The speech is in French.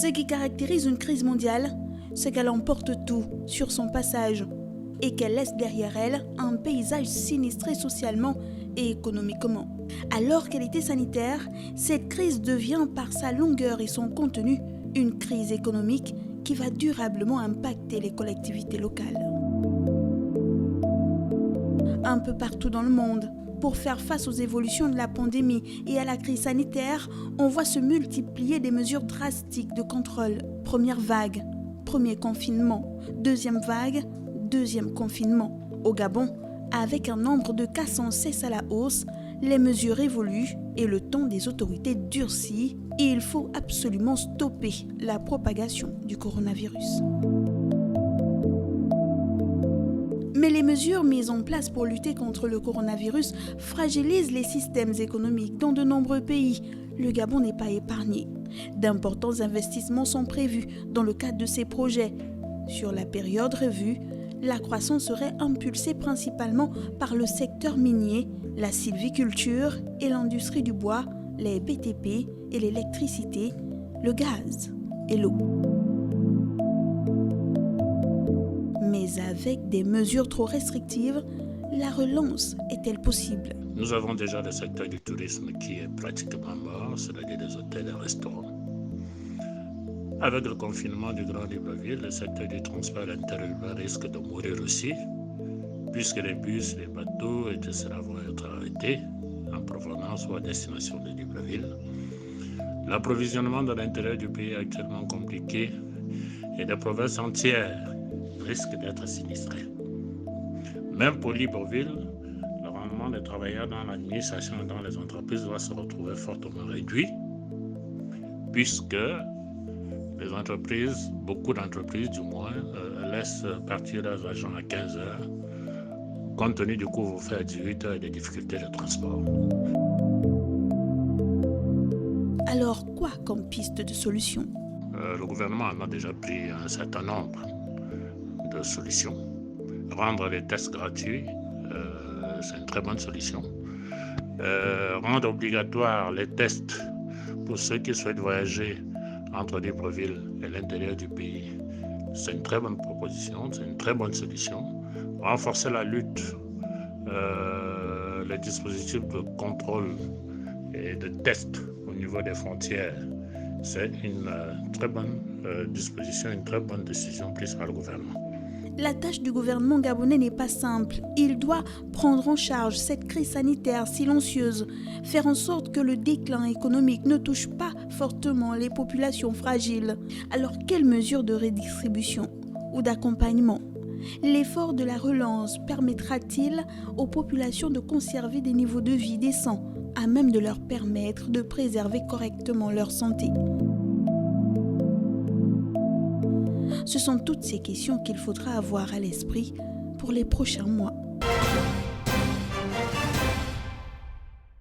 Ce qui caractérise une crise mondiale, c'est qu'elle emporte tout sur son passage et qu'elle laisse derrière elle un paysage sinistré socialement et économiquement. Alors qu'elle était sanitaire, cette crise devient par sa longueur et son contenu une crise économique qui va durablement impacter les collectivités locales. Un peu partout dans le monde, pour faire face aux évolutions de la pandémie et à la crise sanitaire, on voit se multiplier des mesures drastiques de contrôle. Première vague, premier confinement, deuxième vague, deuxième confinement. Au Gabon, avec un nombre de cas sans cesse à la hausse, les mesures évoluent et le ton des autorités durcit et il faut absolument stopper la propagation du coronavirus. Mais les mesures mises en place pour lutter contre le coronavirus fragilisent les systèmes économiques dans de nombreux pays. Le Gabon n'est pas épargné. D'importants investissements sont prévus dans le cadre de ces projets. Sur la période revue, la croissance serait impulsée principalement par le secteur minier, la sylviculture et l'industrie du bois, les BTP et l'électricité, le gaz et l'eau. Mais avec des mesures trop restrictives, la relance est-elle possible? Nous avons déjà le secteur du tourisme qui est pratiquement mort, c'est-à-dire les hôtels et les restaurants. Avec le confinement du Grand Libreville, le secteur du transport interurbain risque de mourir aussi, puisque les bus, les bateaux, etc. vont être arrêtés en provenance ou à destination de Libreville. L'approvisionnement de l'intérieur du pays est actuellement compliqué et des provinces entières risquent d'être sinistrées. Même pour Libreville, le rendement des travailleurs dans l'administration et dans les entreprises va se retrouver fortement réduit, puisque les entreprises, beaucoup d'entreprises du moins, laissent partir leurs agents à 15 heures, compte tenu du couvre-feu à 18 heures et des difficultés de transport. Alors quoi comme piste de solution? Le gouvernement en a déjà pris un certain nombre de solutions. Rendre les tests gratuits, c'est une très bonne solution. Rendre obligatoire les tests pour ceux qui souhaitent voyager entre Libreville et l'intérieur du pays, c'est une très bonne proposition, c'est une très bonne solution. Renforcer la lutte, les dispositifs de contrôle et de test au niveau des frontières, c'est une très bonne disposition, une très bonne décision prise par le gouvernement. La tâche du gouvernement gabonais n'est pas simple. Il doit prendre en charge cette crise sanitaire silencieuse, faire en sorte que le déclin économique ne touche pas fortement les populations fragiles. Alors, quelles mesures de redistribution ou d'accompagnement? L'effort de la relance permettra-t-il aux populations de conserver des niveaux de vie décents, à même de leur permettre de préserver correctement leur santé? Ce sont toutes ces questions qu'il faudra avoir à l'esprit pour les prochains mois.